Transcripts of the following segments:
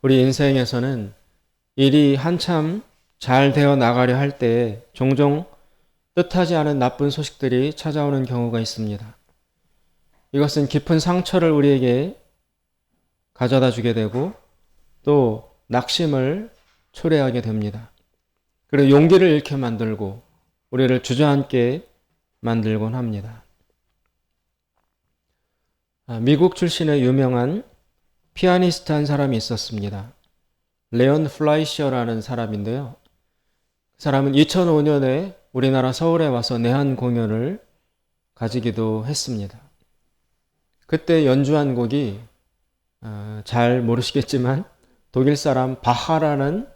우리 인생에서는 일이 한참 잘 되어 나가려 할 때에 종종 뜻하지 않은 나쁜 소식들이 찾아오는 경우가 있습니다. 이것은 깊은 상처를 우리에게 가져다 주게 되고 또 낙심을 초래하게 됩니다. 그리고 용기를 잃게 만들고 우리를 주저앉게 만들곤 합니다. 미국 출신의 유명한 피아니스트 한 사람이 있었습니다. 레온 플라이셔라는 사람인데요. 그 사람은 2005년에 우리나라 서울에 와서 내한 공연을 가지기도 했습니다. 그때 연주한 곡이 잘 모르시겠지만 독일 사람 바하라는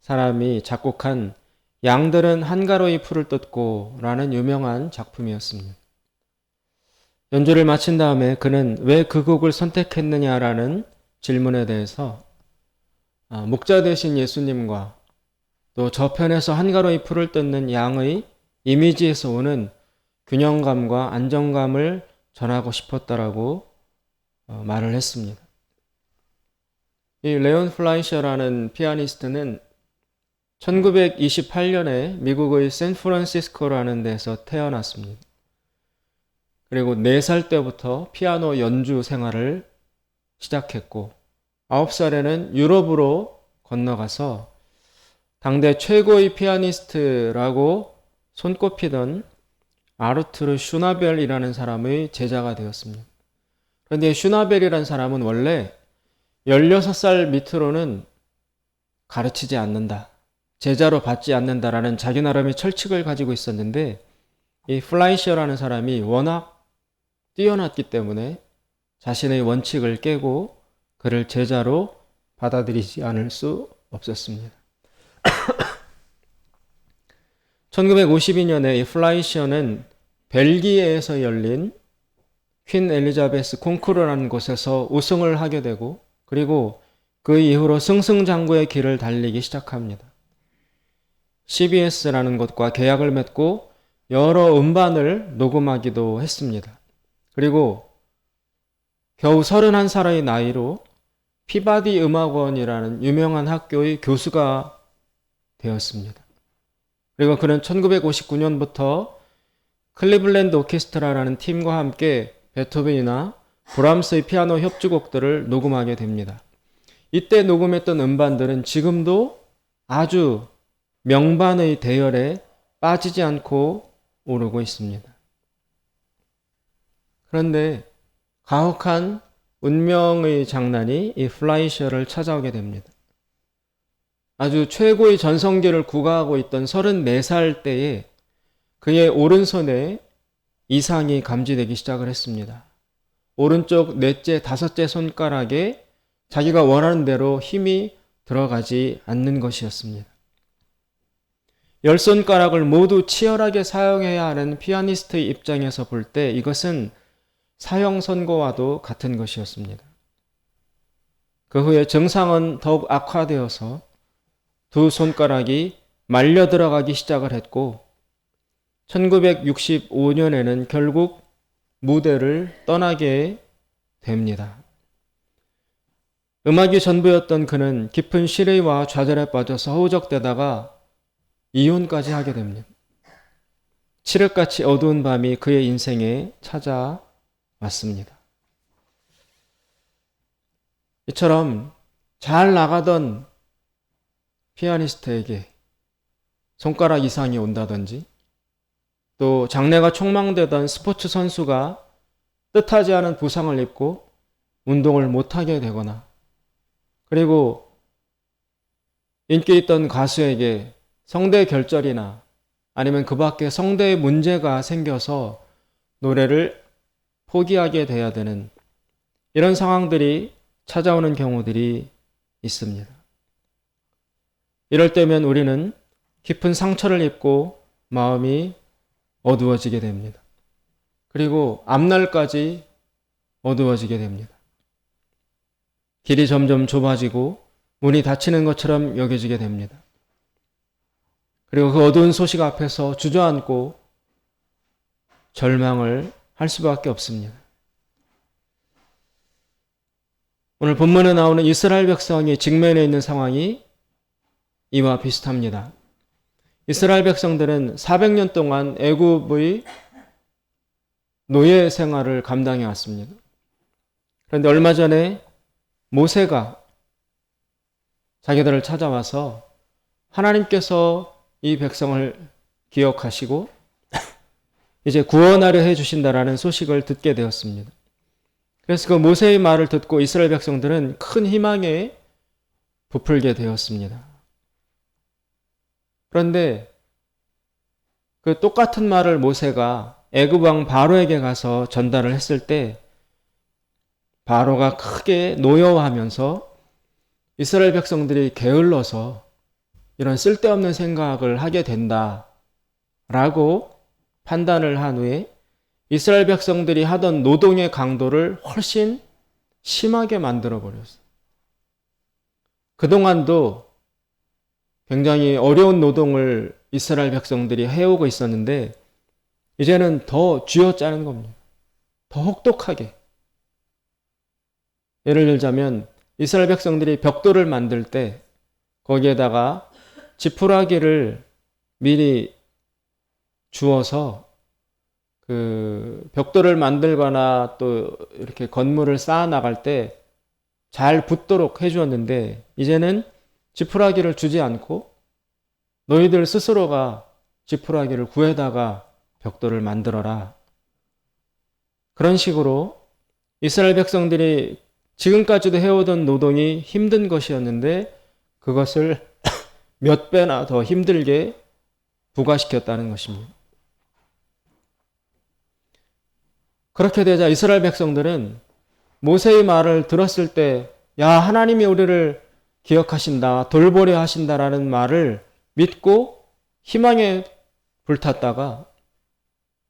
사람이 작곡한 양들은 한가로이 풀을 뜯고 라는 유명한 작품이었습니다. 연주를 마친 다음에 그는 왜 그 곡을 선택했느냐라는 질문에 대해서 목자 되신 예수님과 또 저편에서 한가로이 풀을 뜯는 양의 이미지에서 오는 균형감과 안정감을 전하고 싶었다라고 말을 했습니다. 이 레온 플라이셔라는 피아니스트는 1928년에 미국의 샌프란시스코라는 데서 태어났습니다. 그리고 4살 때부터 피아노 연주 생활을 시작했고 9살에는 유럽으로 건너가서 당대 최고의 피아니스트라고 손꼽히던 아르투르 슈나벨이라는 사람의 제자가 되었습니다. 그런데 슈나벨이라는 사람은 원래 16살 밑으로는 가르치지 않는다, 제자로 받지 않는다라는 자기 나름의 철칙을 가지고 있었는데 이 플라이셔라는 사람이 워낙 뛰어났기 때문에 자신의 원칙을 깨고 그를 제자로 받아들이지 않을 수 없었습니다. 1952년에 이 플라이셔는 벨기에에서 열린 퀸 엘리자베스 콩쿠르라는 곳에서 우승을 하게 되고 그리고 그 이후로 승승장구의 길을 달리기 시작합니다. CBS라는 곳과 계약을 맺고 여러 음반을 녹음하기도 했습니다. 그리고 겨우 31살의 나이로 피바디 음악원이라는 유명한 학교의 교수가 되었습니다. 그리고 그는 1959년부터 클리블랜드 오케스트라라는 팀과 함께 베토벤이나 브람스의 피아노 협주곡들을 녹음하게 됩니다. 이때 녹음했던 음반들은 지금도 아주 명반의 대열에 빠지지 않고 오르고 있습니다. 그런데 가혹한 운명의 장난이 이 플라이셔를 찾아오게 됩니다. 아주 최고의 전성기를 구가하고 있던 34살 때에 그의 오른손에 이상이 감지되기 시작을 했습니다. 오른쪽 넷째, 다섯째 손가락에 자기가 원하는 대로 힘이 들어가지 않는 것이었습니다. 10손가락을 모두 치열하게 사용해야 하는 피아니스트의 입장에서 볼 때 이것은 사형 선고와도 같은 것이었습니다. 그 후에 증상은 더욱 악화되어서 두 손가락이 말려 들어가기 시작을 했고 1965년에는 결국 무대를 떠나게 됩니다. 음악이 전부였던 그는 깊은 시리와 좌절에 빠져서 허우적대다가 이혼까지 하게 됩니다. 칠흑같이 어두운 밤이 그의 인생에 찾아왔습니다. 이처럼 잘 나가던 피아니스트에게 손가락 이상이 온다든지 또 장래가 촉망되던 스포츠 선수가 뜻하지 않은 부상을 입고 운동을 못하게 되거나 그리고 인기 있던 가수에게 성대 결절이나 아니면 그 밖에 성대에 문제가 생겨서 노래를 포기하게 돼야 되는 이런 상황들이 찾아오는 경우들이 있습니다. 이럴 때면 우리는 깊은 상처를 입고 마음이 어두워지게 됩니다. 그리고 앞날까지 어두워지게 됩니다. 길이 점점 좁아지고 문이 닫히는 것처럼 여겨지게 됩니다. 그리고 그 어두운 소식 앞에서 주저앉고 절망을 할 수밖에 없습니다. 오늘 본문에 나오는 이스라엘 백성이 직면해 있는 상황이 이와 비슷합니다. 이스라엘 백성들은 400년 동안 애굽의 노예 생활을 감당해 왔습니다. 그런데 얼마 전에 모세가 자기들을 찾아와서 하나님께서 이 백성을 기억하시고 이제 구원하려 해주신다라는 소식을 듣게 되었습니다. 그래서 그 모세의 말을 듣고 이스라엘 백성들은 큰 희망에 부풀게 되었습니다. 그런데 그 똑같은 말을 모세가 애굽 왕 바로에게 가서 전달을 했을 때 바로가 크게 노여워하면서 이스라엘 백성들이 게을러서 이런 쓸데없는 생각을 하게 된다라고 판단을 한 후에 이스라엘 백성들이 하던 노동의 강도를 훨씬 심하게 만들어 버렸어요. 그동안도 굉장히 어려운 노동을 이스라엘 백성들이 해오고 있었는데 이제는 더 쥐어짜는 겁니다. 더 혹독하게. 예를 들자면 이스라엘 백성들이 벽돌을 만들 때 거기에다가 지푸라기를 미리 주어서 그 벽돌을 만들거나 또 이렇게 건물을 쌓아 나갈 때 잘 붙도록 해주었는데 이제는 지푸라기를 주지 않고 너희들 스스로가 지푸라기를 구해다가 벽돌을 만들어라. 그런 식으로 이스라엘 백성들이 지금까지도 해오던 노동이 힘든 것이었는데 그것을 몇 배나 더 힘들게 부과시켰다는 것입니다. 그렇게 되자 이스라엘 백성들은 모세의 말을 들었을 때 야, 하나님이 우리를 기억하신다, 돌보려 하신다라는 말을 믿고 희망에 불탔다가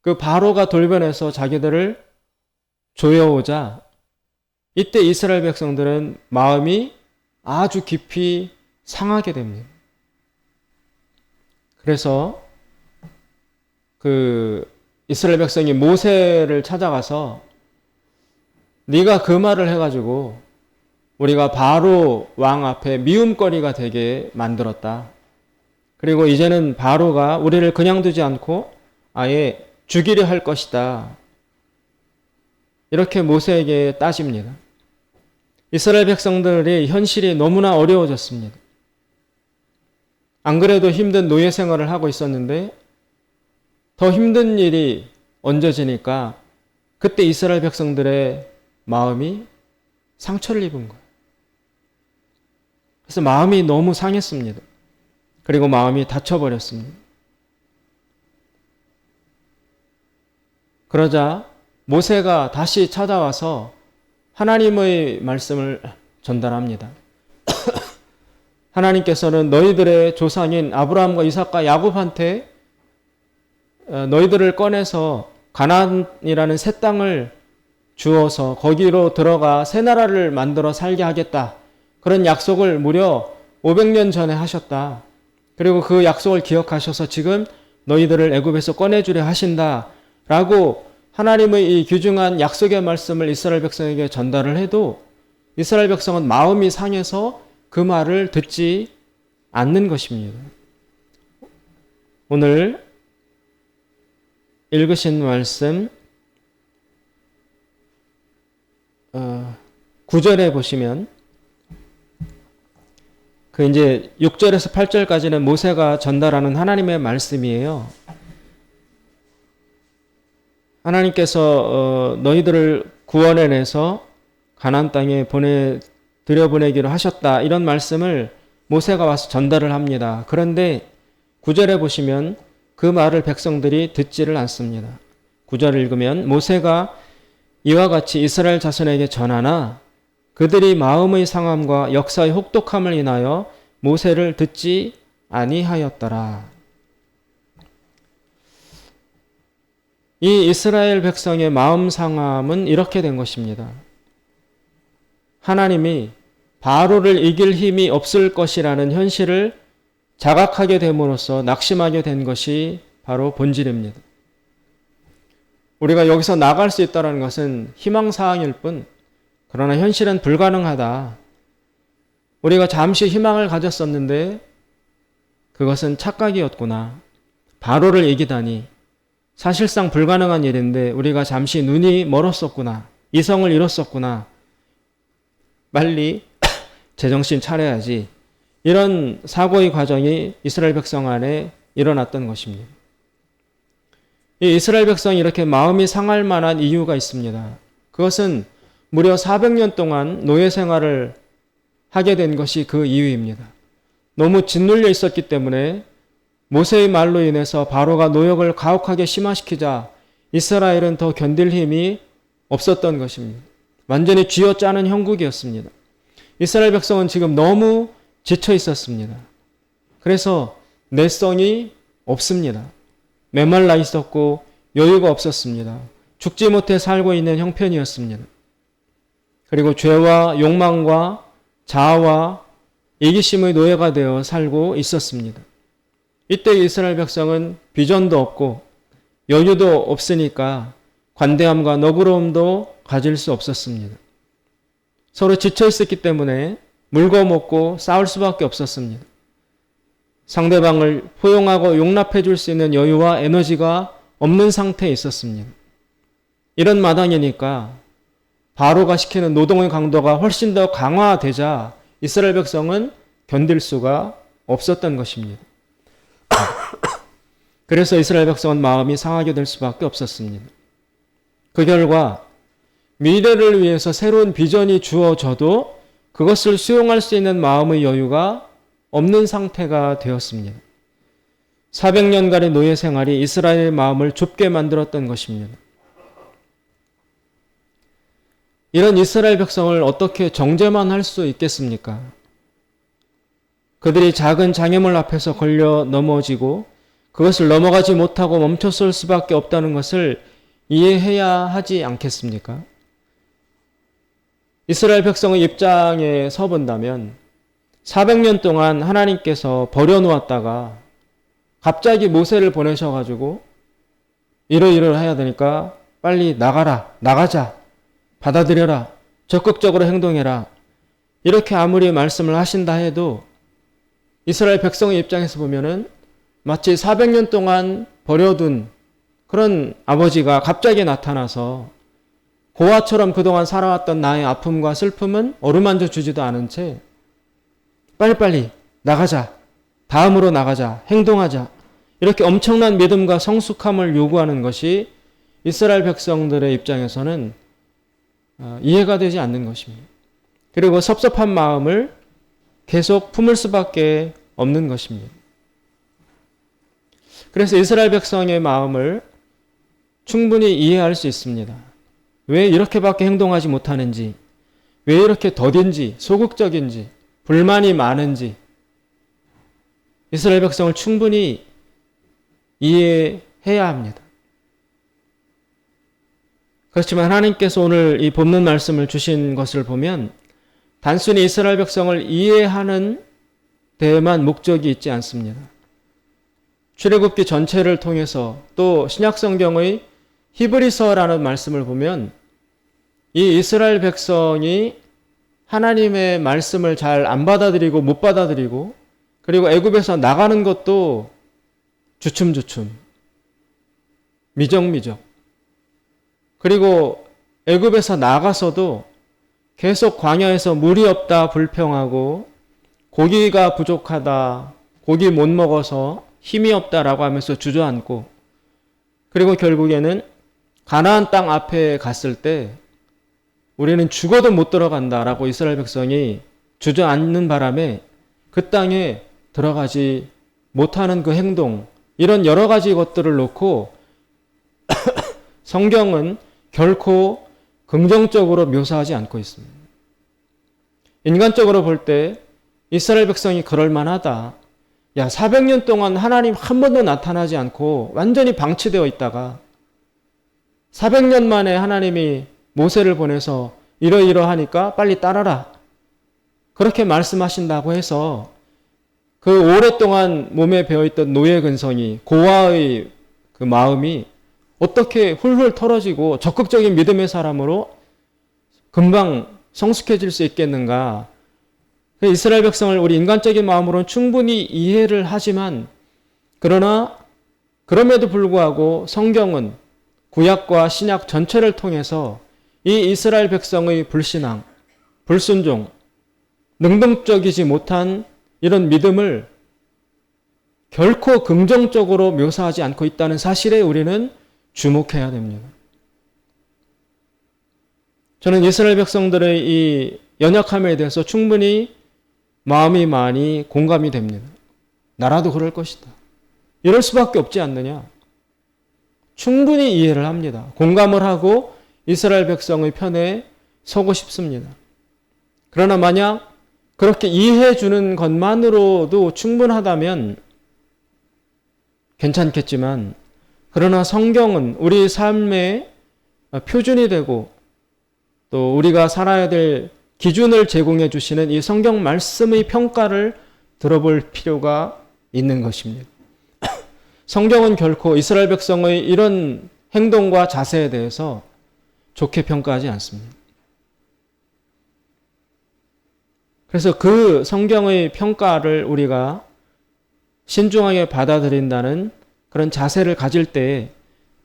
그 바로가 돌변해서 자기들을 조여오자 이때 이스라엘 백성들은 마음이 아주 깊이 상하게 됩니다. 그래서 그 이스라엘 백성이 모세를 찾아가서 네가 그 말을 해가지고 우리가 바로 왕 앞에 미움거리가 되게 만들었다. 그리고 이제는 바로가 우리를 그냥 두지 않고 아예 죽이려 할 것이다. 이렇게 모세에게 따집니다. 이스라엘 백성들의 현실이 너무나 어려워졌습니다. 안 그래도 힘든 노예 생활을 하고 있었는데 더 힘든 일이 얹어지니까 그때 이스라엘 백성들의 마음이 상처를 입은 거예요. 그래서 마음이 너무 상했습니다. 그리고 마음이 다쳐버렸습니다. 그러자 모세가 다시 찾아와서 하나님의 말씀을 전달합니다. 하나님께서는 너희들의 조상인 아브라함과 이삭과 야곱한테 너희들을 꺼내서 가나안이라는 새 땅을 주어서 거기로 들어가 새 나라를 만들어 살게 하겠다. 그런 약속을 무려 500년 전에 하셨다. 그리고 그 약속을 기억하셔서 지금 너희들을 애굽에서 꺼내주려 하신다. 라고 하나님의 이 귀중한 약속의 말씀을 이스라엘 백성에게 전달을 해도 이스라엘 백성은 마음이 상해서 그 말을 듣지 않는 것입니다. 오늘 읽으신 말씀 9절에 보시면 그 이제 6절에서 8절까지는 모세가 전달하는 하나님의 말씀이에요. 하나님께서 너희들을 구원해내서 가나안 땅에 들여보내기로 하셨다. 이런 말씀을 모세가 와서 전달을 합니다. 그런데 9절에 보시면 그 말을 백성들이 듣지를 않습니다. 9절을 읽으면 모세가 이와 같이 이스라엘 자손에게 전하나 그들이 마음의 상함과 역사의 혹독함을 인하여 모세를 듣지 아니하였더라. 이 이스라엘 백성의 마음 상함은 이렇게 된 것입니다. 하나님이 바로를 이길 힘이 없을 것이라는 현실을 자각하게 됨으로써 낙심하게 된 것이 바로 본질입니다. 우리가 여기서 나갈 수 있다는 것은 희망사항일 뿐 그러나 현실은 불가능하다. 우리가 잠시 희망을 가졌었는데 그것은 착각이었구나. 바로를 이기다니. 사실상 불가능한 일인데 우리가 잠시 눈이 멀었었구나. 이성을 잃었었구나. 빨리 제정신 차려야지. 이런 사고의 과정이 이스라엘 백성 안에 일어났던 것입니다. 이 이스라엘 백성이 이렇게 마음이 상할 만한 이유가 있습니다. 그것은 무려 400년 동안 노예 생활을 하게 된 것이 그 이유입니다. 너무 짓눌려 있었기 때문에 모세의 말로 인해서 바로가 노역을 가혹하게 심화시키자 이스라엘은 더 견딜 힘이 없었던 것입니다. 완전히 쥐어짜는 형국이었습니다. 이스라엘 백성은 지금 너무 지쳐 있었습니다. 그래서 내성이 없습니다. 메말라 있었고 여유가 없었습니다. 죽지 못해 살고 있는 형편이었습니다. 그리고 죄와 욕망과 자아와 이기심의 노예가 되어 살고 있었습니다. 이때 이스라엘 백성은 비전도 없고 여유도 없으니까 관대함과 너그러움도 가질 수 없었습니다. 서로 지쳐 있었기 때문에 물고 먹고 싸울 수밖에 없었습니다. 상대방을 포용하고 용납해 줄 수 있는 여유와 에너지가 없는 상태에 있었습니다. 이런 마당이니까 바로가 시키는 노동의 강도가 훨씬 더 강화되자 이스라엘 백성은 견딜 수가 없었던 것입니다. 그래서 이스라엘 백성은 마음이 상하게 될 수밖에 없었습니다. 그 결과 미래를 위해서 새로운 비전이 주어져도 그것을 수용할 수 있는 마음의 여유가 없는 상태가 되었습니다. 400년간의 노예 생활이 이스라엘의 마음을 좁게 만들었던 것입니다. 이런 이스라엘 백성을 어떻게 정죄만 할 수 있겠습니까? 그들이 작은 장애물 앞에서 걸려 넘어지고 그것을 넘어가지 못하고 멈춰설 수밖에 없다는 것을 이해해야 하지 않겠습니까? 이스라엘 백성의 입장에 서본다면 400년 동안 하나님께서 버려놓았다가 갑자기 모세를 보내셔가지고 이러이러해야 되니까 빨리 나가라, 나가자, 받아들여라, 적극적으로 행동해라. 이렇게 아무리 말씀을 하신다 해도 이스라엘 백성의 입장에서 보면은 마치 400년 동안 버려둔 그런 아버지가 갑자기 나타나서 고아처럼 그동안 살아왔던 나의 아픔과 슬픔은 어루만져 주지도 않은 채 빨리빨리 나가자, 다음으로 나가자, 행동하자, 이렇게 엄청난 믿음과 성숙함을 요구하는 것이 이스라엘 백성들의 입장에서는 이해가 되지 않는 것입니다. 그리고 섭섭한 마음을 계속 품을 수밖에 없는 것입니다. 그래서 이스라엘 백성의 마음을 충분히 이해할 수 있습니다. 왜 이렇게밖에 행동하지 못하는지, 왜 이렇게 더딘지, 소극적인지, 불만이 많은지 이스라엘 백성을 충분히 이해해야 합니다. 그렇지만 하나님께서 오늘 이 본문 말씀을 주신 것을 보면 단순히 이스라엘 백성을 이해하는 데에만 목적이 있지 않습니다. 출애굽기 전체를 통해서 또 신약성경의 히브리서라는 말씀을 보면 이 이스라엘 백성이 하나님의 말씀을 잘 안 받아들이고 못 받아들이고 그리고 애굽에서 나가는 것도 주춤주춤, 미적미적, 그리고 애굽에서 나가서도 계속 광야에서 물이 없다 불평하고 고기가 부족하다, 고기 못 먹어서 힘이 없다라고 하면서 주저앉고, 그리고 결국에는 가나안 땅 앞에 갔을 때 우리는 죽어도 못 들어간다라고 이스라엘 백성이 주저앉는 바람에 그 땅에 들어가지 못하는 그 행동, 이런 여러 가지 것들을 놓고 성경은 결코 긍정적으로 묘사하지 않고 있습니다. 인간적으로 볼 때 이스라엘 백성이 그럴 만하다. 야, 400년 동안 하나님 한 번도 나타나지 않고 완전히 방치되어 있다가 400년 만에 하나님이 모세를 보내서 이러이러하니까 빨리 따라라, 그렇게 말씀하신다고 해서 그 오랫동안 몸에 배어있던 노예 근성이, 고아의 그 마음이 어떻게 훌훌 털어지고 적극적인 믿음의 사람으로 금방 성숙해질 수 있겠는가? 이스라엘 백성을 우리 인간적인 마음으로는 충분히 이해를 하지만, 그러나 그럼에도 불구하고 성경은 구약과 신약 전체를 통해서 이 이스라엘 백성의 불신앙, 불순종, 능동적이지 못한 이런 믿음을 결코 긍정적으로 묘사하지 않고 있다는 사실에 우리는 주목해야 됩니다. 저는 이스라엘 백성들의 이 연약함에 대해서 충분히 마음이 많이 공감이 됩니다. 나라도 그럴 것이다. 이럴 수밖에 없지 않느냐. 충분히 이해를 합니다. 공감을 하고 이스라엘 백성의 편에 서고 싶습니다. 그러나 만약 그렇게 이해해 주는 것만으로도 충분하다면 괜찮겠지만, 그러나 성경은 우리 삶의 표준이 되고 또 우리가 살아야 될 기준을 제공해 주시는 이 성경 말씀의 평가를 들어볼 필요가 있는 것입니다. 성경은 결코 이스라엘 백성의 이런 행동과 자세에 대해서 좋게 평가하지 않습니다. 그래서 그 성경의 평가를 우리가 신중하게 받아들인다는 그런 자세를 가질 때,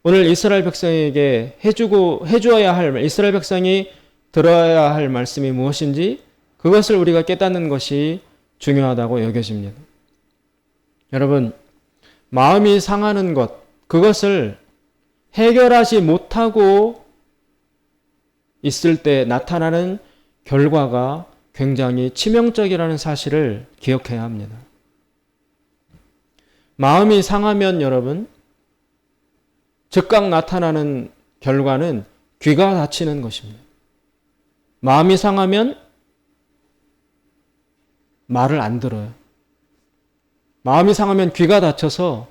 오늘 이스라엘 백성에게 해주어야 할, 이스라엘 백성이 들어야 할 말씀이 무엇인지 그것을 우리가 깨닫는 것이 중요하다고 여겨집니다. 여러분, 마음이 상하는 것, 그것을 해결하지 못하고 있을 때 나타나는 결과가 굉장히 치명적이라는 사실을 기억해야 합니다. 마음이 상하면 여러분, 즉각 나타나는 결과는 귀가 닫히는 것입니다. 마음이 상하면 말을 안 들어요. 마음이 상하면 귀가 닫혀서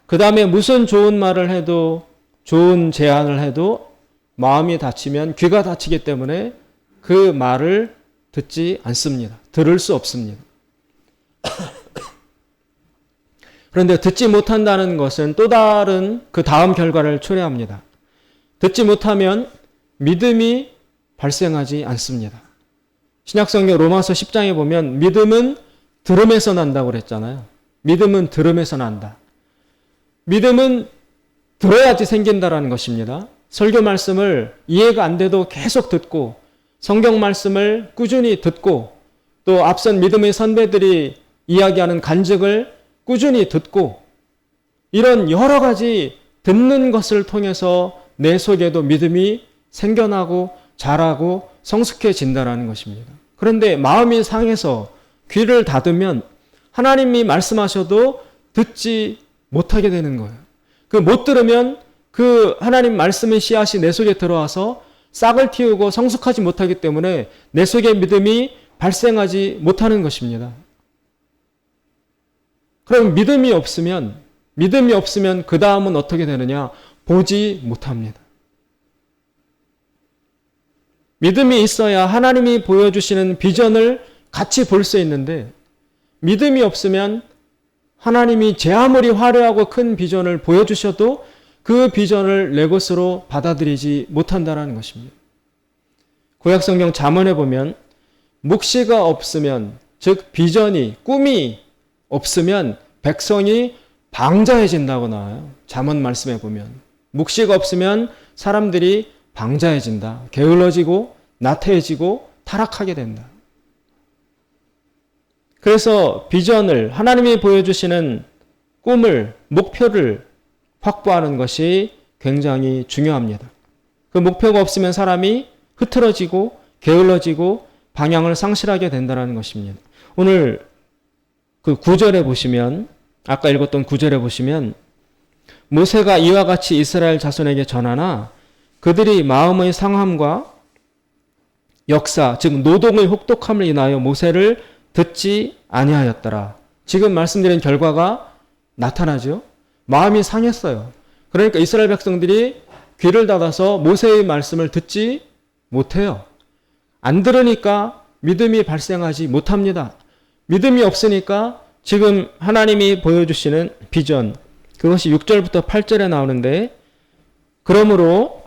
그 다음에 무슨 좋은 말을 해도, 좋은 제안을 해도 마음이 닫히면 귀가 닫히기 때문에 그 말을 듣지 않습니다. 들을 수 없습니다. 그런데 듣지 못한다는 것은 또 다른 그 다음 결과를 초래합니다. 듣지 못하면 믿음이 발생하지 않습니다. 신약성경 로마서 10장에 보면 믿음은 들음에서 난다고 그랬잖아요. 믿음은 들음에서 난다. 믿음은 들어야지 생긴다라는 것입니다. 설교 말씀을 이해가 안 돼도 계속 듣고, 성경 말씀을 꾸준히 듣고, 또 앞선 믿음의 선배들이 이야기하는 간증을 꾸준히 듣고, 이런 여러 가지 듣는 것을 통해서 내 속에도 믿음이 생겨나고 자라고 성숙해진다라는 것입니다. 그런데 마음이 상해서 귀를 닫으면 하나님이 말씀하셔도 듣지 못하게 되는 거예요. 그 못 들으면 그 하나님 말씀의 씨앗이 내 속에 들어와서 싹을 틔우고 성숙하지 못하기 때문에 내 속에 믿음이 발생하지 못하는 것입니다. 그럼 믿음이 없으면 그 다음은 어떻게 되느냐? 보지 못합니다. 믿음이 있어야 하나님이 보여주시는 비전을 같이 볼 수 있는데, 믿음이 없으면 하나님이 제 아무리 화려하고 큰 비전을 보여주셔도 그 비전을 내 것으로 받아들이지 못한다는 것입니다. 구약성경 잠언에 보면 묵시가 없으면, 즉 비전이, 꿈이 없으면 백성이 방자해진다고 나와요. 잠언 말씀에 보면 묵시가 없으면 사람들이 방자해진다. 게을러지고 나태해지고 타락하게 된다. 그래서 비전을, 하나님이 보여주시는 꿈을, 목표를 확보하는 것이 굉장히 중요합니다. 그 목표가 없으면 사람이 흐트러지고 게을러지고 방향을 상실하게 된다는 것입니다. 오늘 그 9절에 보시면, 아까 읽었던 9절에 보시면, 모세가 이와 같이 이스라엘 자손에게 전하나 그들이 마음의 상함과 역사, 즉 노동의 혹독함을 인하여 모세를 듣지 아니하였더라. 지금 말씀드린 결과가 나타나죠. 마음이 상했어요. 그러니까 이스라엘 백성들이 귀를 닫아서 모세의 말씀을 듣지 못해요. 안 들으니까 믿음이 발생하지 못합니다. 믿음이 없으니까 지금 하나님이 보여주시는 비전, 그것이 6절부터 8절에 나오는데, 그러므로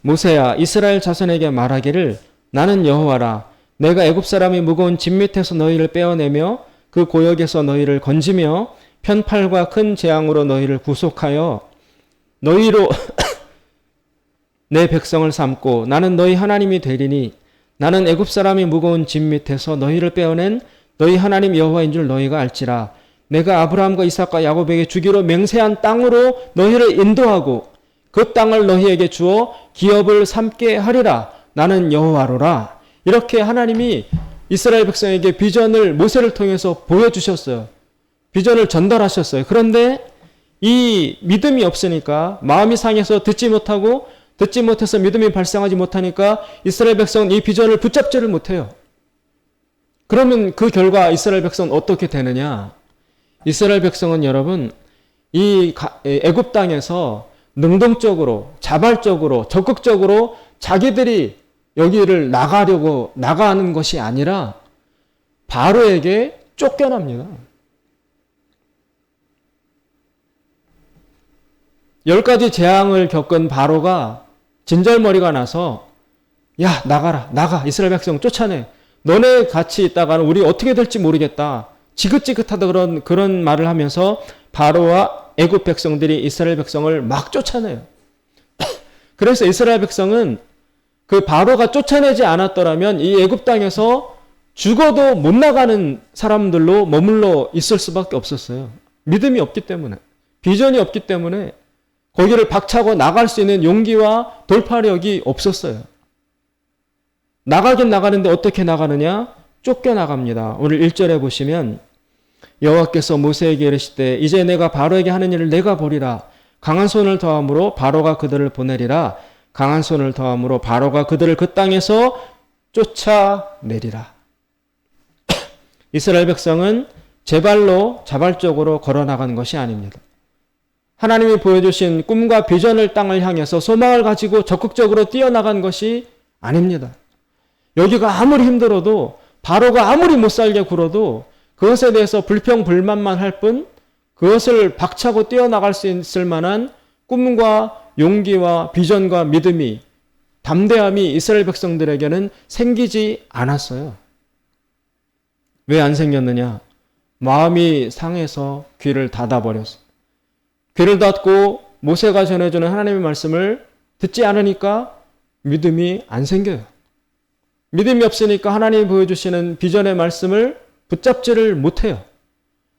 모세야 이스라엘 자손에게 말하기를 나는 여호와라 내가 애굽 사람이 무거운 짐 밑에서 너희를 빼어내며 그 고역에서 너희를 건지며 편팔과 큰 재앙으로 너희를 구속하여 너희로 내 백성을 삼고 나는 너희 하나님이 되리니 나는 애굽 사람이 무거운 짐 밑에서 너희를 빼어낸 너희 하나님 여호와인 줄 너희가 알지라. 내가 아브라함과 이삭과 야곱에게 주기로 맹세한 땅으로 너희를 인도하고 그 땅을 너희에게 주어 기업을 삼게 하리라. 나는 여호와로라. 이렇게 하나님이 이스라엘 백성에게 비전을 모세를 통해서 보여주셨어요. 비전을 전달하셨어요. 그런데 이 믿음이 없으니까 마음이 상해서 듣지 못해서 믿음이 발생하지 못하니까 이스라엘 백성은 이 비전을 붙잡지를 못해요. 그러면 그 결과 이스라엘 백성은 어떻게 되느냐? 이스라엘 백성은 여러분 이 애굽 땅에서 능동적으로 자발적으로 적극적으로 자기들이 여기를 나가는 것이 아니라 바로에게 쫓겨납니다. 10가지 재앙을 겪은 바로가 진절머리가 나서 야 나가 이스라엘 백성 쫓아내. 너네 같이 있다가는 우리 어떻게 될지 모르겠다. 지긋지긋하다 그런 말을 하면서 바로와 애굽 백성들이 이스라엘 백성을 막 쫓아내요. 그래서 이스라엘 백성은 그 바로가 쫓아내지 않았더라면 이 애굽 땅에서 죽어도 못 나가는 사람들로 머물러 있을 수밖에 없었어요. 믿음이 없기 때문에, 비전이 없기 때문에 거기를 박차고 나갈 수 있는 용기와 돌파력이 없었어요. 나가긴 나가는데 어떻게 나가느냐? 쫓겨나갑니다. 오늘 1절에 보시면 여호와께서 모세에게 이르시되 이제 내가 바로에게 하는 일을 내가 보리라. 강한 손을 더함으로 바로가 그들을 보내리라. 강한 손을 더함으로 바로가 그들을 그 땅에서 쫓아내리라. 이스라엘 백성은 제 발로 자발적으로 걸어나간 것이 아닙니다. 하나님이 보여주신 꿈과 비전을 땅을 향해서 소망을 가지고 적극적으로 뛰어나간 것이 아닙니다. 여기가 아무리 힘들어도 바로가 아무리 못살게 굴어도 그것에 대해서 불평불만만 할 뿐 그것을 박차고 뛰어나갈 수 있을 만한 꿈과 용기와 비전과 믿음이 담대함이 이스라엘 백성들에게는 생기지 않았어요. 왜 안 생겼느냐? 마음이 상해서 귀를 닫아버렸어요. 귀를 닫고 모세가 전해주는 하나님의 말씀을 듣지 않으니까 믿음이 안 생겨요. 믿음이 없으니까 하나님이 보여주시는 비전의 말씀을 붙잡지를 못해요.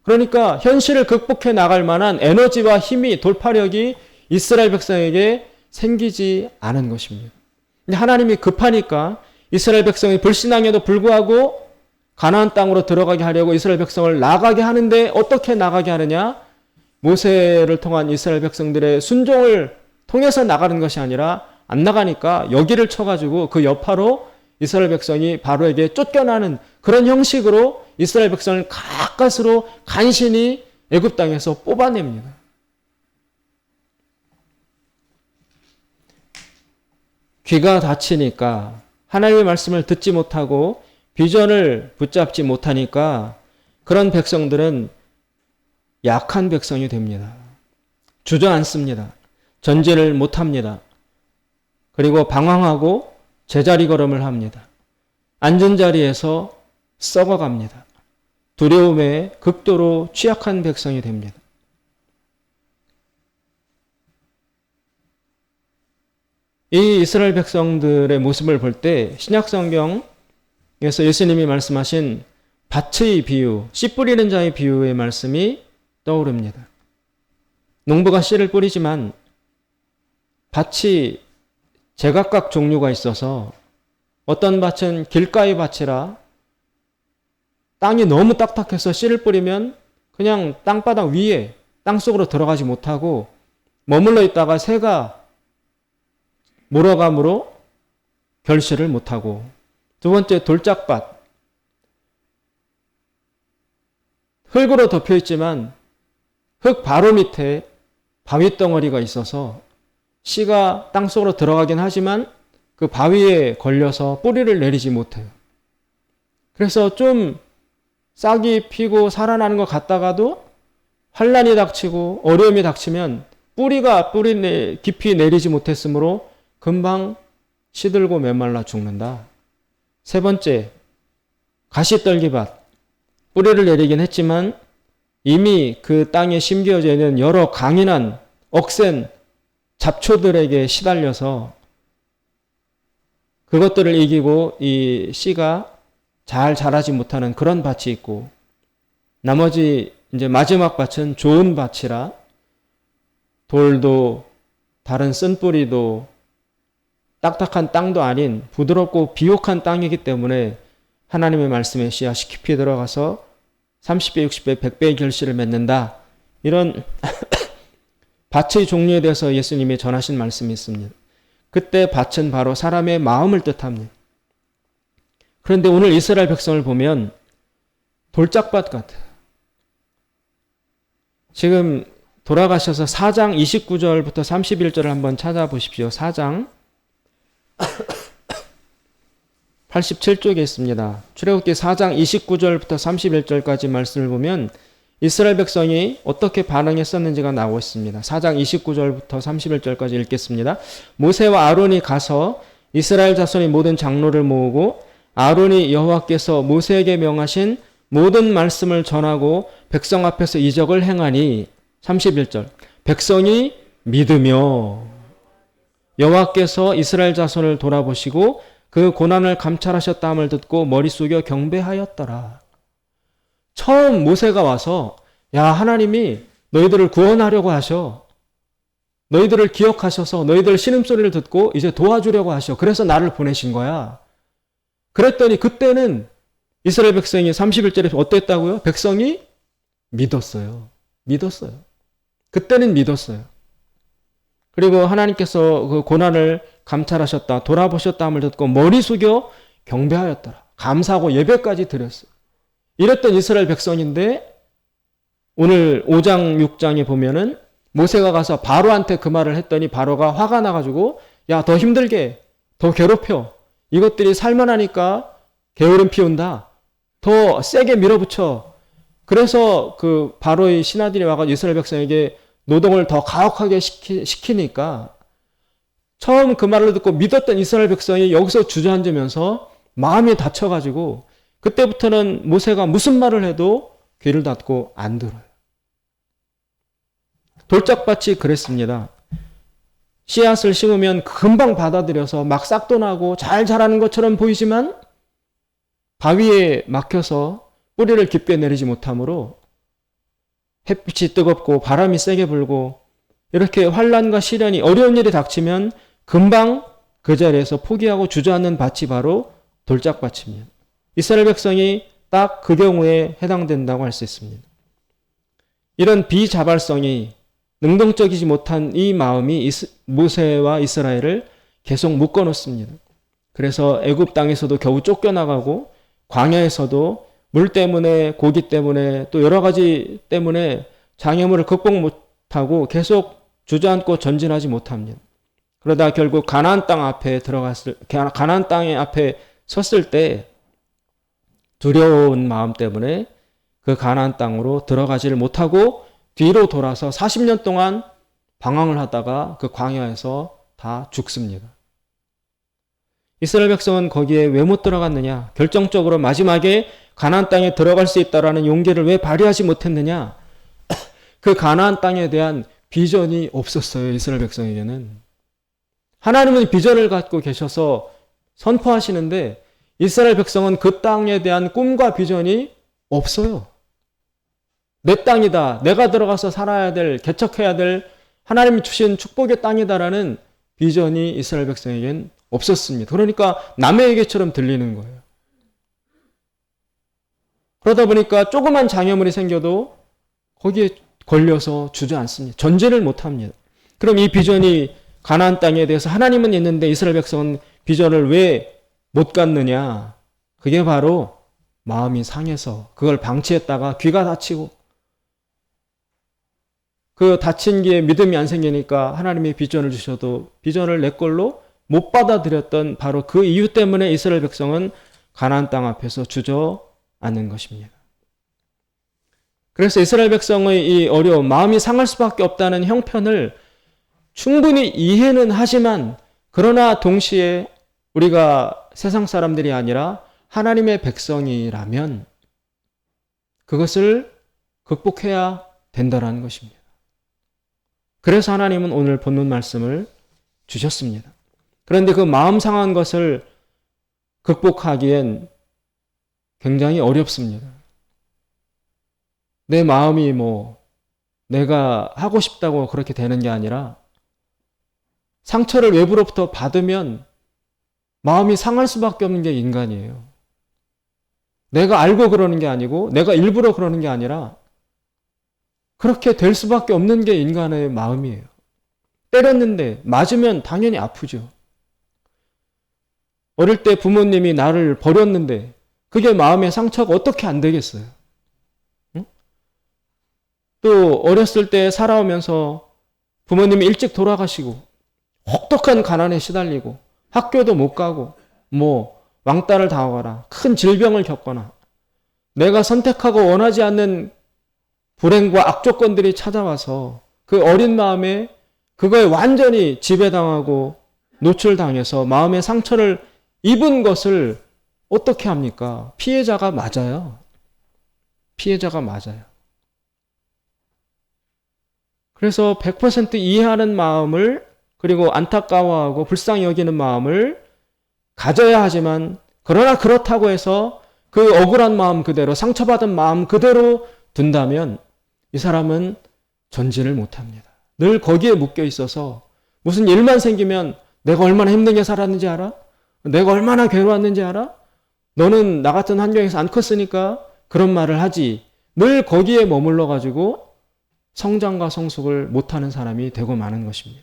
그러니까 현실을 극복해 나갈 만한 에너지와 힘이 돌파력이 이스라엘 백성에게 생기지 않은 것입니다. 근데 하나님이 급하니까 이스라엘 백성이 불신앙에도 불구하고 가나안 땅으로 들어가게 하려고 이스라엘 백성을 나가게 하는데 어떻게 나가게 하느냐? 모세를 통한 이스라엘 백성들의 순종을 통해서 나가는 것이 아니라 안 나가니까 여기를 쳐가지고 그 여파로 이스라엘 백성이 바로에게 쫓겨나는 그런 형식으로 이스라엘 백성을 가까스로 간신히 애굽 땅에서 뽑아냅니다. 귀가 닫히니까 하나님의 말씀을 듣지 못하고 비전을 붙잡지 못하니까 그런 백성들은 약한 백성이 됩니다. 주저앉습니다. 전진을 못합니다. 그리고 방황하고 제자리 걸음을 합니다. 앉은 자리에서 썩어갑니다. 두려움에 극도로 취약한 백성이 됩니다. 이 이스라엘 백성들의 모습을 볼 때 신약성경에서 예수님이 말씀하신 밭의 비유, 씨 뿌리는 자의 비유의 말씀이 떠오릅니다. 농부가 씨를 뿌리지만 밭이 제각각 종류가 있어서 어떤 밭은 길가의 밭이라 땅이 너무 딱딱해서 씨를 뿌리면 그냥 땅바닥 위에 땅속으로 들어가지 못하고 머물러 있다가 새가 몰아감으로 결실을 못하고, 두 번째 돌짝밭, 흙으로 덮여 있지만 흙 바로 밑에 바위 덩어리가 있어서 씨가 땅속으로 들어가긴 하지만 그 바위에 걸려서 뿌리를 내리지 못해요. 그래서 좀 싹이 피고 살아나는 것 같다가도 환란이 닥치고 어려움이 닥치면 뿌리가 깊이 내리지 못했으므로 금방 시들고 메말라 죽는다. 세 번째, 가시떨기밭, 뿌리를 내리긴 했지만 이미 그 땅에 심겨져 있는 여러 강인한 억센 잡초들에게 시달려서 그것들을 이기고 이 씨가 잘 자라지 못하는 그런 밭이 있고, 나머지 이제 마지막 밭은 좋은 밭이라 돌도 다른 쓴뿌리도 딱딱한 땅도 아닌 부드럽고 비옥한 땅이기 때문에 하나님의 말씀에 씨앗이 깊이 들어가서 30배, 60배, 100배의 결실을 맺는다. 이런 밭의 종류에 대해서 예수님이 전하신 말씀이 있습니다. 그때 밭은 바로 사람의 마음을 뜻합니다. 그런데 오늘 이스라엘 백성을 보면 돌짝밭 같아요. 지금 돌아가셔서 4장 29절부터 31절을 한번 찾아보십시오. 4장 87쪽에 있습니다. 출애굽기 4장 29절부터 31절까지 말씀을 보면 이스라엘 백성이 어떻게 반응했었는지가 나오고 있습니다. 4장 29절부터 31절까지 읽겠습니다. 모세와 아론이 가서 이스라엘 자손의 모든 장로를 모으고 아론이 여호와께서 모세에게 명하신 모든 말씀을 전하고 백성 앞에서 이적을 행하니 31절 백성이 믿으며 여호와께서 이스라엘 자손을 돌아보시고 그 고난을 감찰하셨다함을 듣고 머리 숙여 경배하였더라. 처음 모세가 와서 야 하나님이 너희들을 구원하려고 하셔. 너희들을 기억하셔서 너희들 신음소리를 듣고 이제 도와주려고 하셔. 그래서 나를 보내신 거야. 그랬더니 그때는 이스라엘 백성이 31절에 어땠다고요? 백성이 믿었어요. 믿었어요. 그때는 믿었어요. 그리고 하나님께서 그 고난을 감찰하셨다, 돌아보셨다 함을 듣고 머리 숙여 경배하였더라. 감사하고 예배까지 드렸어요. 이랬던 이스라엘 백성인데 오늘 5장, 6장에 보면은 모세가 가서 바로한테 그 말을 했더니 바로가 화가 나가지고 야, 더 힘들게, 더 괴롭혀. 이것들이 살만하니까 게으름 피운다. 더 세게 밀어붙여. 그래서 그 바로의 신하들이 와가지고 이스라엘 백성에게 노동을 더 가혹하게 시키니까 처음 그 말을 듣고 믿었던 이스라엘 백성이 여기서 주저앉으면서 마음이 다쳐가지고 그때부터는 모세가 무슨 말을 해도 귀를 닫고 안 들어요. 돌짝밭이 그랬습니다. 씨앗을 심으면 금방 받아들여서 막 싹도 나고 잘 자라는 것처럼 보이지만 바위에 막혀서 뿌리를 깊게 내리지 못하므로 햇빛이 뜨겁고 바람이 세게 불고 이렇게 환난과 시련이 어려운 일이 닥치면 금방 그 자리에서 포기하고 주저앉는 밭이 바로 돌짝밭입니다. 이스라엘 백성이 딱 그 경우에 해당된다고 할 수 있습니다. 이런 비자발성이 능동적이지 못한 이 마음이 모세와 이스라엘을 계속 묶어놓습니다. 그래서 애굽 땅에서도 겨우 쫓겨나가고 광야에서도 물 때문에 고기 때문에 또 여러 가지 때문에 장애물을 극복 못하고 계속 주저앉고 전진하지 못합니다. 그러다 결국 가나안 땅 앞에 가나안 땅의 앞에 섰을 때 두려운 마음 때문에 그 가나안 땅으로 들어가지를 못하고 뒤로 돌아서 40년 동안 방황을 하다가 그 광야에서 다 죽습니다. 이스라엘 백성은 거기에 왜 못 들어갔느냐? 결정적으로 마지막에 가나안 땅에 들어갈 수 있다라는 용기를 왜 발휘하지 못했느냐? 그 가나안 땅에 대한 비전이 없었어요. 이스라엘 백성에게는. 하나님은 비전을 갖고 계셔서 선포하시는데 이스라엘 백성은 그 땅에 대한 꿈과 비전이 없어요. 내 땅이다. 내가 들어가서 살아야 될, 개척해야 될 하나님이 주신 축복의 땅이다라는 비전이 이스라엘 백성에겐 없었습니다. 그러니까 남의 얘기처럼 들리는 거예요. 그러다 보니까 조그만 장애물이 생겨도 거기에 걸려서 주저앉습니다. 전진을 못합니다. 그럼 이 비전이 가나안 땅에 대해서 하나님은 있는데 이스라엘 백성은 비전을 왜 못 갖느냐? 그게 바로 마음이 상해서 그걸 방치했다가 귀가 다치고 그 다친 귀에 믿음이 안 생기니까 하나님이 비전을 주셔도 비전을 내 걸로 못 받아들였던 바로 그 이유 때문에 이스라엘 백성은 가나안 땅 앞에서 주저앉는 것입니다. 그래서 이스라엘 백성의 이 어려움, 마음이 상할 수밖에 없다는 형편을 충분히 이해는 하지만 그러나 동시에 우리가 세상 사람들이 아니라 하나님의 백성이라면 그것을 극복해야 된다는 것입니다. 그래서 하나님은 오늘 본문 말씀을 주셨습니다. 그런데 그 마음 상한 것을 극복하기엔 굉장히 어렵습니다. 내 마음이 내가 하고 싶다고 그렇게 되는 게 아니라 상처를 외부로부터 받으면 마음이 상할 수밖에 없는 게 인간이에요. 내가 알고 그러는 게 아니고 내가 일부러 그러는 게 아니라 그렇게 될 수밖에 없는 게 인간의 마음이에요. 때렸는데 맞으면 당연히 아프죠. 어릴 때 부모님이 나를 버렸는데 그게 마음의 상처가 어떻게 안 되겠어요? 응? 또 어렸을 때 살아오면서 부모님이 일찍 돌아가시고 혹독한 가난에 시달리고 학교도 못 가고 왕따를 당하거나 큰 질병을 겪거나 내가 선택하고 원하지 않는 불행과 악조건들이 찾아와서 그 어린 마음에 그거에 완전히 지배당하고 노출당해서 마음의 상처를 입은 것을 어떻게 합니까? 피해자가 맞아요. 피해자가 맞아요. 그래서 100% 이해하는 마음을 그리고 안타까워하고 불쌍히 여기는 마음을 가져야 하지만 그러나 그렇다고 해서 그 억울한 마음 그대로 상처받은 마음 그대로 둔다면 이 사람은 전진을 못합니다. 늘 거기에 묶여 있어서 무슨 일만 생기면 내가 얼마나 힘들게 살았는지 알아? 내가 얼마나 괴로웠는지 알아? 너는 나 같은 환경에서 안 컸으니까 그런 말을 하지. 늘 거기에 머물러 가지고 성장과 성숙을 못하는 사람이 되고 마는 것입니다.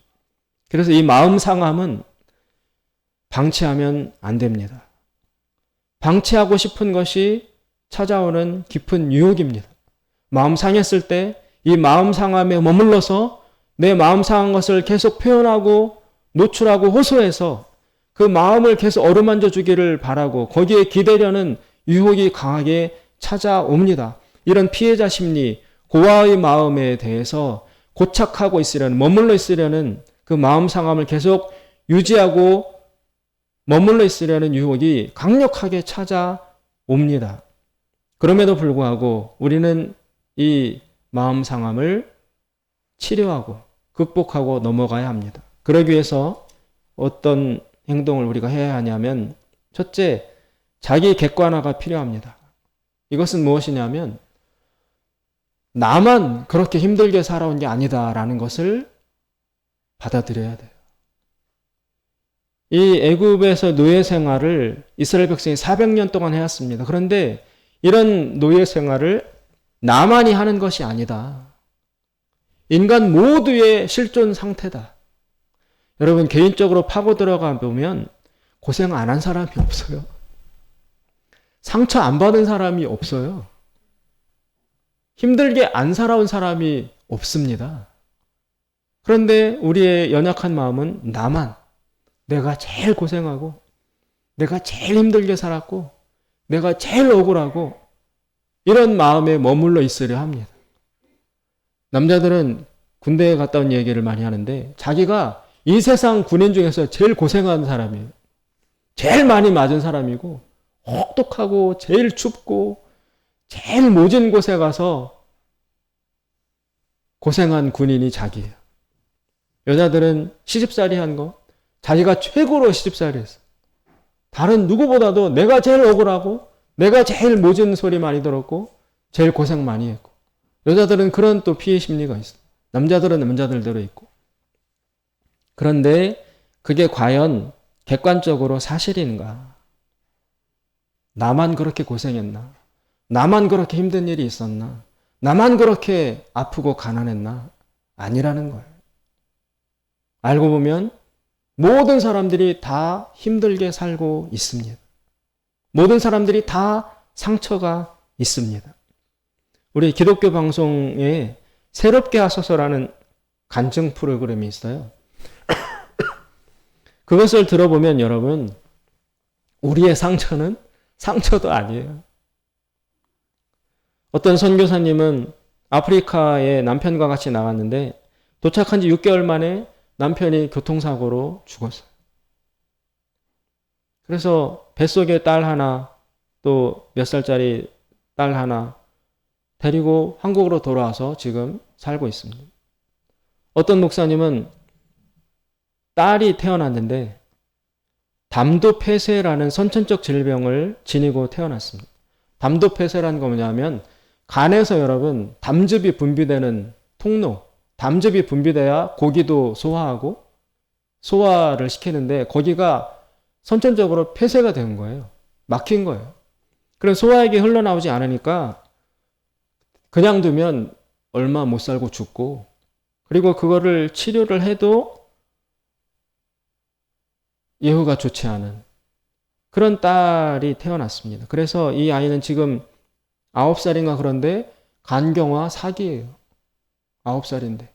그래서 이 마음 상함은 방치하면 안 됩니다. 방치하고 싶은 것이 찾아오는 깊은 유혹입니다. 마음 상했을 때 이 마음 상함에 머물러서 내 마음 상한 것을 계속 표현하고 노출하고 호소해서 그 마음을 계속 어루만져 주기를 바라고 거기에 기대려는 유혹이 강하게 찾아옵니다. 이런 피해자 심리, 고아의 마음에 대해서 고착하고 있으려는, 머물러 있으려는 그 마음 상함을 계속 유지하고 머물러 있으려는 유혹이 강력하게 찾아옵니다. 그럼에도 불구하고 우리는 이 마음 상함을 치료하고 극복하고 넘어가야 합니다. 그러기 위해서 어떤 행동을 우리가 해야 하냐면 첫째, 자기 객관화가 필요합니다. 이것은 무엇이냐면 나만 그렇게 힘들게 살아온 게 아니다라는 것을 받아들여야 돼요. 이 애굽에서 노예 생활을 이스라엘 백성이 400년 동안 해왔습니다. 그런데 이런 노예 생활을 나만이 하는 것이 아니다. 인간 모두의 실존 상태다. 여러분 개인적으로 파고 들어가 보면 고생 안 한 사람이 없어요. 상처 안 받은 사람이 없어요. 힘들게 안 살아온 사람이 없습니다. 그런데 우리의 연약한 마음은 나만, 내가 제일 고생하고 내가 제일 힘들게 살았고 내가 제일 억울하고 이런 마음에 머물러 있으려 합니다. 남자들은 군대에 갔다 온 얘기를 많이 하는데 자기가 이 세상 군인 중에서 제일 고생한 사람이에요. 제일 많이 맞은 사람이고 혹독하고 제일 춥고 제일 모진 곳에 가서 고생한 군인이 자기예요. 여자들은 시집살이 한 거 자기가 최고로 시집살이 했어. 다른 누구보다도 내가 제일 억울하고 내가 제일 모진 소리 많이 들었고 제일 고생 많이 했고 여자들은 그런 또 피해 심리가 있어. 남자들은 남자들대로 있고. 그런데 그게 과연 객관적으로 사실인가? 나만 그렇게 고생했나? 나만 그렇게 힘든 일이 있었나? 나만 그렇게 아프고 가난했나? 아니라는 거예요. 알고 보면 모든 사람들이 다 힘들게 살고 있습니다. 모든 사람들이 다 상처가 있습니다. 우리 기독교 방송에 새롭게 하소서라는 간증 프로그램이 있어요. 그것을 들어보면 여러분, 우리의 상처는 상처도 아니에요. 어떤 선교사님은 아프리카에 남편과 같이 나갔는데 도착한 지 6개월 만에 남편이 교통사고로 죽었어요. 그래서 뱃속에 딸 하나, 또 몇 살짜리 딸 하나 데리고 한국으로 돌아와서 지금 살고 있습니다. 어떤 목사님은 딸이 태어났는데 담도폐쇄라는 선천적 질병을 지니고 태어났습니다. 담도폐쇄라는 거 뭐냐면 간에서 여러분 담즙이 분비되는 통로, 담즙이 분비돼야 고기도 소화하고 소화를 시키는데 거기가 선천적으로 폐쇄가 된 거예요. 막힌 거예요. 그럼 소화액이 흘러나오지 않으니까 그냥 두면 얼마 못 살고 죽고, 그리고 그거를 치료를 해도 예후가 좋지 않은 그런 딸이 태어났습니다. 그래서 이 아이는 지금 9살인가 그런데 간경화 4기예요. 9살인데.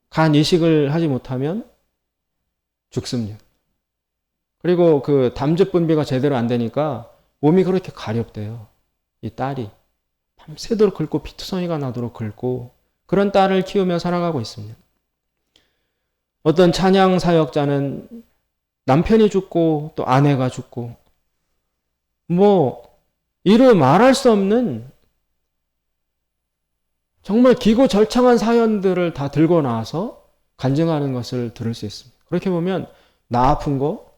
간 이식을 하지 못하면 죽습니다. 그리고 그 담즙 분비가 제대로 안 되니까 몸이 그렇게 가렵대요. 이 딸이. 밤새도록 긁고 피투성이가 나도록 긁고 그런 딸을 키우며 살아가고 있습니다. 어떤 찬양 사역자는 남편이 죽고 또 아내가 죽고 이루 말할 수 없는 정말 기고절창한 사연들을 다 들고 나와서 간증하는 것을 들을 수 있습니다. 그렇게 보면 나 아픈 거,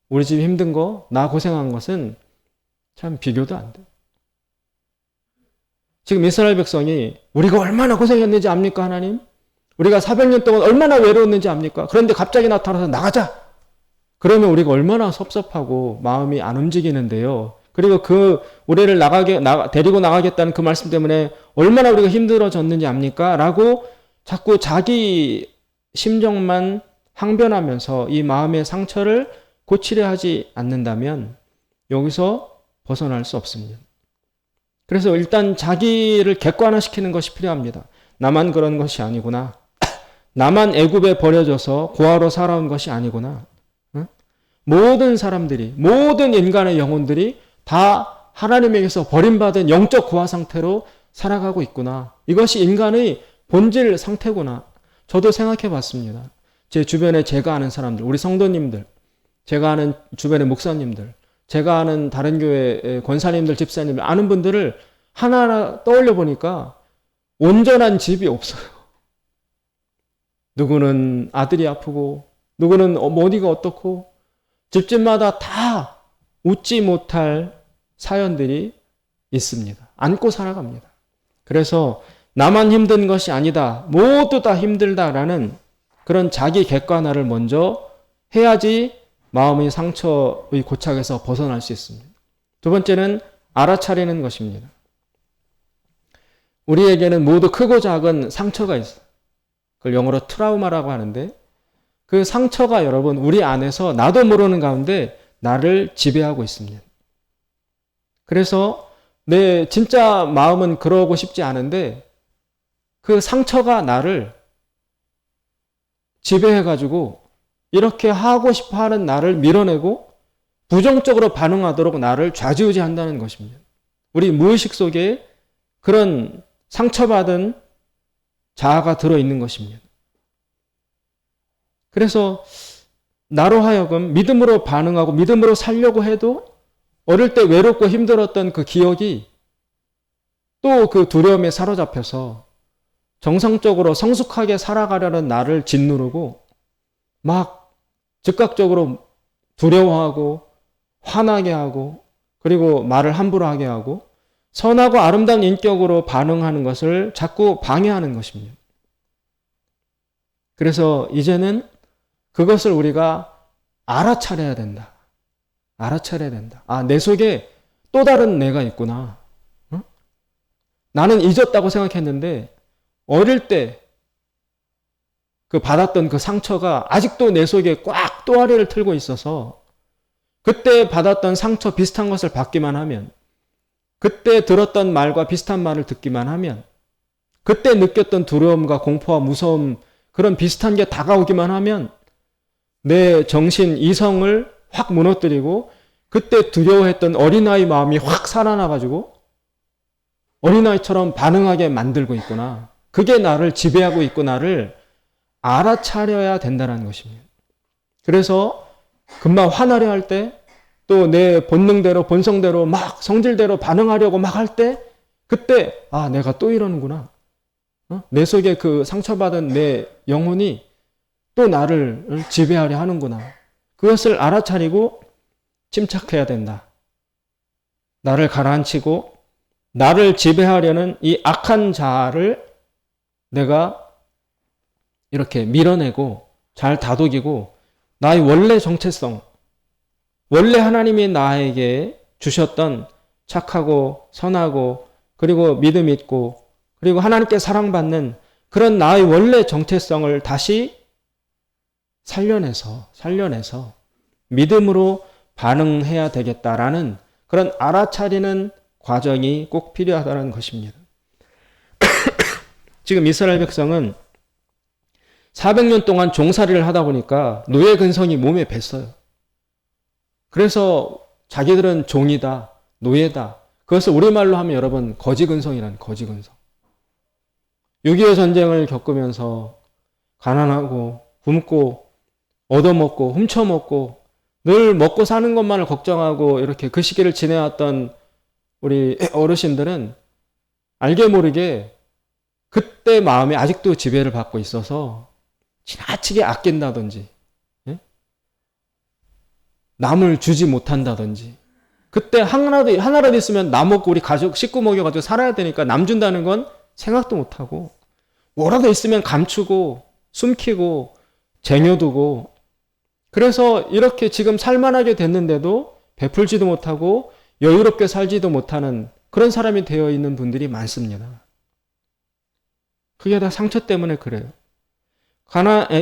우리 집 힘든 거, 나 고생한 것은 참 비교도 안 돼. 지금 이스라엘 백성이 우리가 얼마나 고생했는지 압니까, 하나님? 우리가 400년 동안 얼마나 외로웠는지 압니까? 그런데 갑자기 나타나서 나가자! 그러면 우리가 얼마나 섭섭하고 마음이 안 움직이는데요. 그리고 우리를 데리고 나가겠다는 그 말씀 때문에 얼마나 우리가 힘들어졌는지 압니까? 라고 자꾸 자기 심정만 항변하면서 이 마음의 상처를 고치려 하지 않는다면 여기서 벗어날 수 없습니다. 그래서 일단 자기를 객관화시키는 것이 필요합니다. 나만 그런 것이 아니구나. 나만 애굽에 버려져서 고아로 살아온 것이 아니구나. 모든 사람들이, 모든 인간의 영혼들이 다 하나님에게서 버림받은 영적 고아 상태로 살아가고 있구나. 이것이 인간의 본질 상태구나. 저도 생각해 봤습니다. 제 주변에 제가 아는 사람들, 우리 성도님들, 제가 아는 주변의 목사님들, 제가 아는 다른 교회 권사님들, 집사님들, 아는 분들을 하나하나 떠올려 보니까 온전한 집이 없어요. 누구는 아들이 아프고, 누구는 어머니가 어떻고, 집집마다 다 웃지 못할 사연들이 있습니다. 안고 살아갑니다. 그래서 나만 힘든 것이 아니다. 모두 다 힘들다라는 그런 자기 객관화를 먼저 해야지 마음의 상처의 고착에서 벗어날 수 있습니다. 두 번째는 알아차리는 것입니다. 우리에게는 모두 크고 작은 상처가 있어요. 그걸 영어로 트라우마라고 하는데 그 상처가 여러분 우리 안에서 나도 모르는 가운데 나를 지배하고 있습니다. 그래서 내 진짜 마음은 그러고 싶지 않은데 그 상처가 나를 지배해가지고 이렇게 하고 싶어 하는 나를 밀어내고 부정적으로 반응하도록 나를 좌지우지한다는 것입니다. 우리 무의식 속에 그런 상처받은 자아가 들어있는 것입니다. 그래서 나로 하여금 믿음으로 반응하고 믿음으로 살려고 해도 어릴 때 외롭고 힘들었던 그 기억이 또 그 두려움에 사로잡혀서 정상적으로 성숙하게 살아가려는 나를 짓누르고 막 즉각적으로 두려워하고 화나게 하고 그리고 말을 함부로 하게 하고 선하고 아름다운 인격으로 반응하는 것을 자꾸 방해하는 것입니다. 그래서 이제는 그것을 우리가 알아차려야 된다. 알아차려야 된다. 아, 내 속에 또 다른 내가 있구나. 응? 나는 잊었다고 생각했는데 어릴 때 그 받았던 그 상처가 아직도 내 속에 꽉 또아리를 틀고 있어서 그때 받았던 상처 비슷한 것을 받기만 하면 그때 들었던 말과 비슷한 말을 듣기만 하면 그때 느꼈던 두려움과 공포와 무서움 그런 비슷한 게 다가오기만 하면 내 정신 이성을 확 무너뜨리고 그때 두려워했던 어린아이 마음이 확 살아나가지고 어린아이처럼 반응하게 만들고 있구나. 그게 나를 지배하고 있구나를 알아차려야 된다는 것입니다. 그래서 금방 화나려 할 때 또 내 본능대로 본성대로 막 성질대로 반응하려고 막 할 때 그때 내가 또 이러는구나. 내 속에 그 상처받은 내 영혼이 또 나를 지배하려 하는구나. 그것을 알아차리고 침착해야 된다. 나를 가라앉히고 나를 지배하려는 이 악한 자를 내가 이렇게 밀어내고 잘 다독이고 나의 원래 정체성, 원래 하나님이 나에게 주셨던 착하고 선하고 그리고 믿음 있고 그리고 하나님께 사랑받는 그런 나의 원래 정체성을 다시 살려내서 믿음으로 반응해야 되겠다라는 그런 알아차리는 과정이 꼭 필요하다는 것입니다. 지금 이스라엘 백성은 400년 동안 종살이를 하다 보니까 노예 근성이 몸에 뱄어요. 그래서 자기들은 종이다, 노예다. 그것을 우리말로 하면 여러분 거지 근성이라는 거지 근성. 6.25 전쟁을 겪으면서 가난하고 굶고 얻어먹고 훔쳐먹고 늘 먹고 사는 것만을 걱정하고 이렇게 그 시기를 지내왔던 우리 어르신들은 알게 모르게 그때 마음이 아직도 지배를 받고 있어서 지나치게 아낀다든지 남을 주지 못한다든지 그때 하나라도 있으면 나 먹고 우리 가족 식구 먹여가지고 살아야 되니까 남 준다는 건 생각도 못하고 뭐라도 있으면 감추고 숨기고 쟁여두고 그래서 이렇게 지금 살만하게 됐는데도 베풀지도 못하고 여유롭게 살지도 못하는 그런 사람이 되어 있는 분들이 많습니다. 그게 다 상처 때문에 그래요.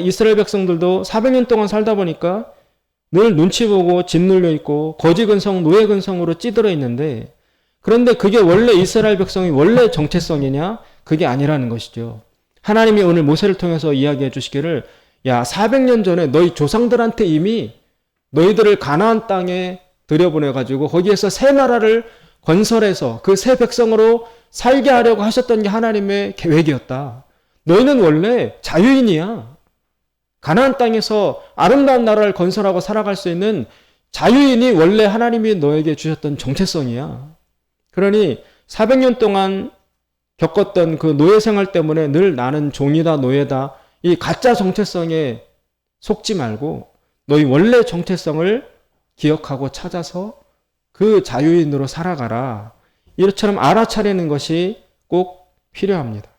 이스라엘 백성들도 400년 동안 살다 보니까 늘 눈치 보고 짓눌려 있고 거지 근성, 노예 근성으로 찌들어 있는데 그런데 그게 원래 이스라엘 백성이 원래 정체성이냐? 그게 아니라는 것이죠. 하나님이 오늘 모세를 통해서 이야기해 주시기를 400년 전에 너희 조상들한테 이미 너희들을 가나안 땅에 들여보내가지고 거기에서 새 나라를 건설해서 그 새 백성으로 살게 하려고 하셨던 게 하나님의 계획이었다. 너희는 원래 자유인이야. 가나안 땅에서 아름다운 나라를 건설하고 살아갈 수 있는 자유인이 원래 하나님이 너에게 주셨던 정체성이야. 그러니 400년 동안 겪었던 그 노예 생활 때문에 늘 나는 종이다 노예다 이 가짜 정체성에 속지 말고 너희 원래 정체성을 기억하고 찾아서 그 자유인으로 살아가라. 이처럼 알아차리는 것이 꼭 필요합니다.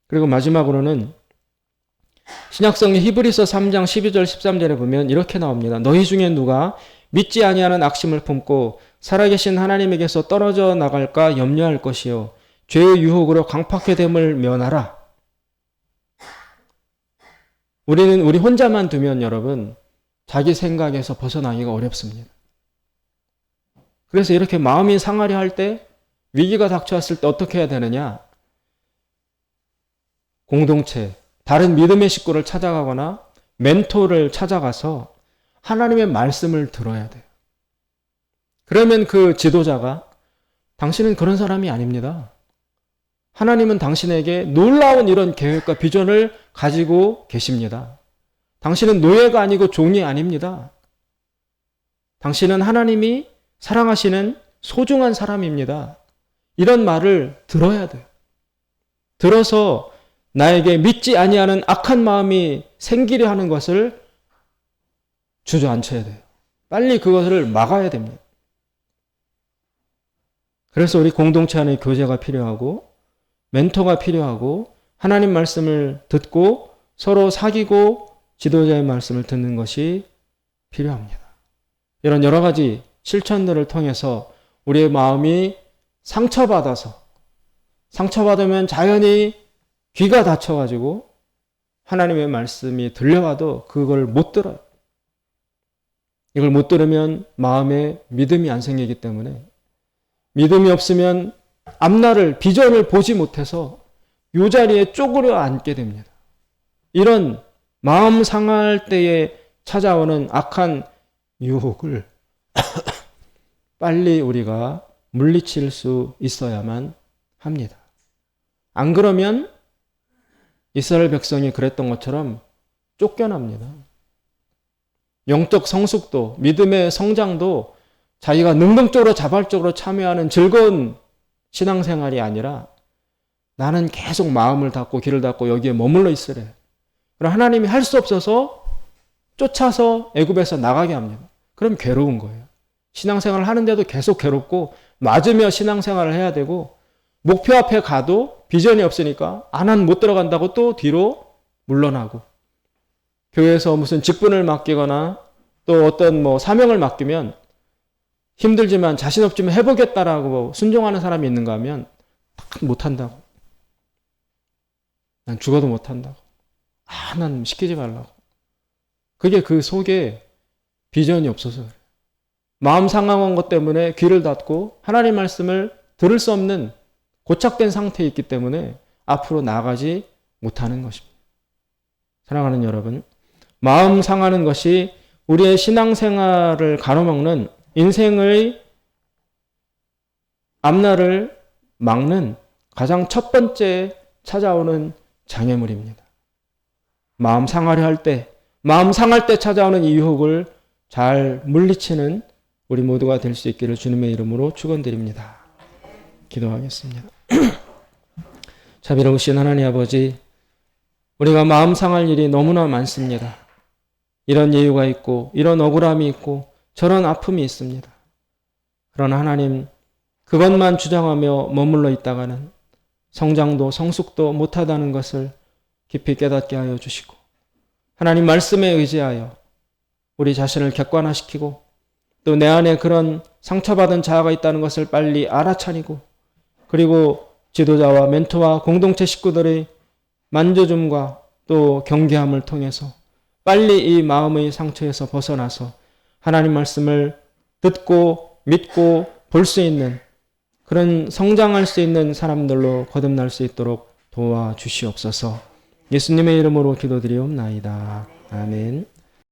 그리고 마지막으로는 신약성의 히브리서 3장 12절 13절에 보면 이렇게 나옵니다. 너희 중에 누가 믿지 아니하는 악심을 품고 살아계신 하나님에게서 떨어져 나갈까 염려할 것이요 죄의 유혹으로 강팍해 됨을 면하라. 우리 혼자만 두면 여러분 자기 생각에서 벗어나기가 어렵습니다. 그래서 이렇게 마음이 상하려 할 때 위기가 닥쳐왔을 때 어떻게 해야 되느냐? 공동체, 다른 믿음의 식구를 찾아가거나 멘토를 찾아가서 하나님의 말씀을 들어야 돼요. 그러면 그 지도자가 당신은 그런 사람이 아닙니다. 하나님은 당신에게 놀라운 이런 계획과 비전을 가지고 계십니다. 당신은 노예가 아니고 종이 아닙니다. 당신은 하나님이 사랑하시는 소중한 사람입니다. 이런 말을 들어야 돼요. 들어서 나에게 믿지 아니하는 악한 마음이 생기려 하는 것을 주저앉혀야 돼요. 빨리 그것을 막아야 됩니다. 그래서 우리 공동체 안에 교제가 필요하고 멘토가 필요하고 하나님 말씀을 듣고 서로 사귀고 지도자의 말씀을 듣는 것이 필요합니다. 이런 여러 가지 실천들을 통해서 우리의 마음이 상처받으면 자연히 귀가 닫혀가지고 하나님의 말씀이 들려와도 그걸 못 들어요. 이걸 못 들으면 마음에 믿음이 안 생기기 때문에 믿음이 없으면 앞날을 비전을 보지 못해서 이 자리에 쪼그려 앉게 됩니다. 이런 마음 상할 때에 찾아오는 악한 유혹을 빨리 우리가 물리칠 수 있어야만 합니다. 안 그러면 이스라엘 백성이 그랬던 것처럼 쫓겨납니다. 영적 성숙도, 믿음의 성장도 자기가 능동적으로 자발적으로 참여하는 즐거운 신앙생활이 아니라 나는 계속 마음을 닫고 귀를 닫고 여기에 머물러 있으래. 그럼 하나님이 할 수 없어서 쫓아서 애굽에서 나가게 합니다. 그럼 괴로운 거예요. 신앙생활을 하는데도 계속 괴롭고 맞으며 신앙생활을 해야 되고 목표 앞에 가도 비전이 없으니까 안 못 들어간다고 또 뒤로 물러나고 교회에서 무슨 직분을 맡기거나 또 어떤 사명을 맡기면 힘들지만 자신 없지만 해보겠다라고 순종하는 사람이 있는가 하면 못한다고. 난 죽어도 못한다고. 난 시키지 말라고. 그게 그 속에 비전이 없어서 그래요. 마음 상한 것 때문에 귀를 닫고 하나님 말씀을 들을 수 없는 고착된 상태에 있기 때문에 앞으로 나아가지 못하는 것입니다. 사랑하는 여러분, 마음 상하는 것이 우리의 신앙생활을 가로막는 인생의 앞날을 막는 가장 첫 번째 찾아오는 장애물입니다. 마음 상하려 할 때, 마음 상할 때 찾아오는 이 유혹을 잘 물리치는 우리 모두가 될 수 있기를 주님의 이름으로 축원드립니다. 기도하겠습니다. 자비로우신 하나님 아버지, 우리가 마음 상할 일이 너무나 많습니다. 이런 이유가 있고 이런 억울함이 있고 저런 아픔이 있습니다. 그러나 하나님, 그것만 주장하며 머물러 있다가는 성장도 성숙도 못하다는 것을 깊이 깨닫게 하여 주시고 하나님 말씀에 의지하여 우리 자신을 객관화시키고 또 내 안에 그런 상처받은 자아가 있다는 것을 빨리 알아차리고 그리고 지도자와 멘토와 공동체 식구들의 만져줌과 또 경계함을 통해서 빨리 이 마음의 상처에서 벗어나서 하나님 말씀을 듣고 믿고 볼 수 있는 그런 성장할 수 있는 사람들로 거듭날 수 있도록 도와주시옵소서. 예수님의 이름으로 기도드리옵나이다. 아멘.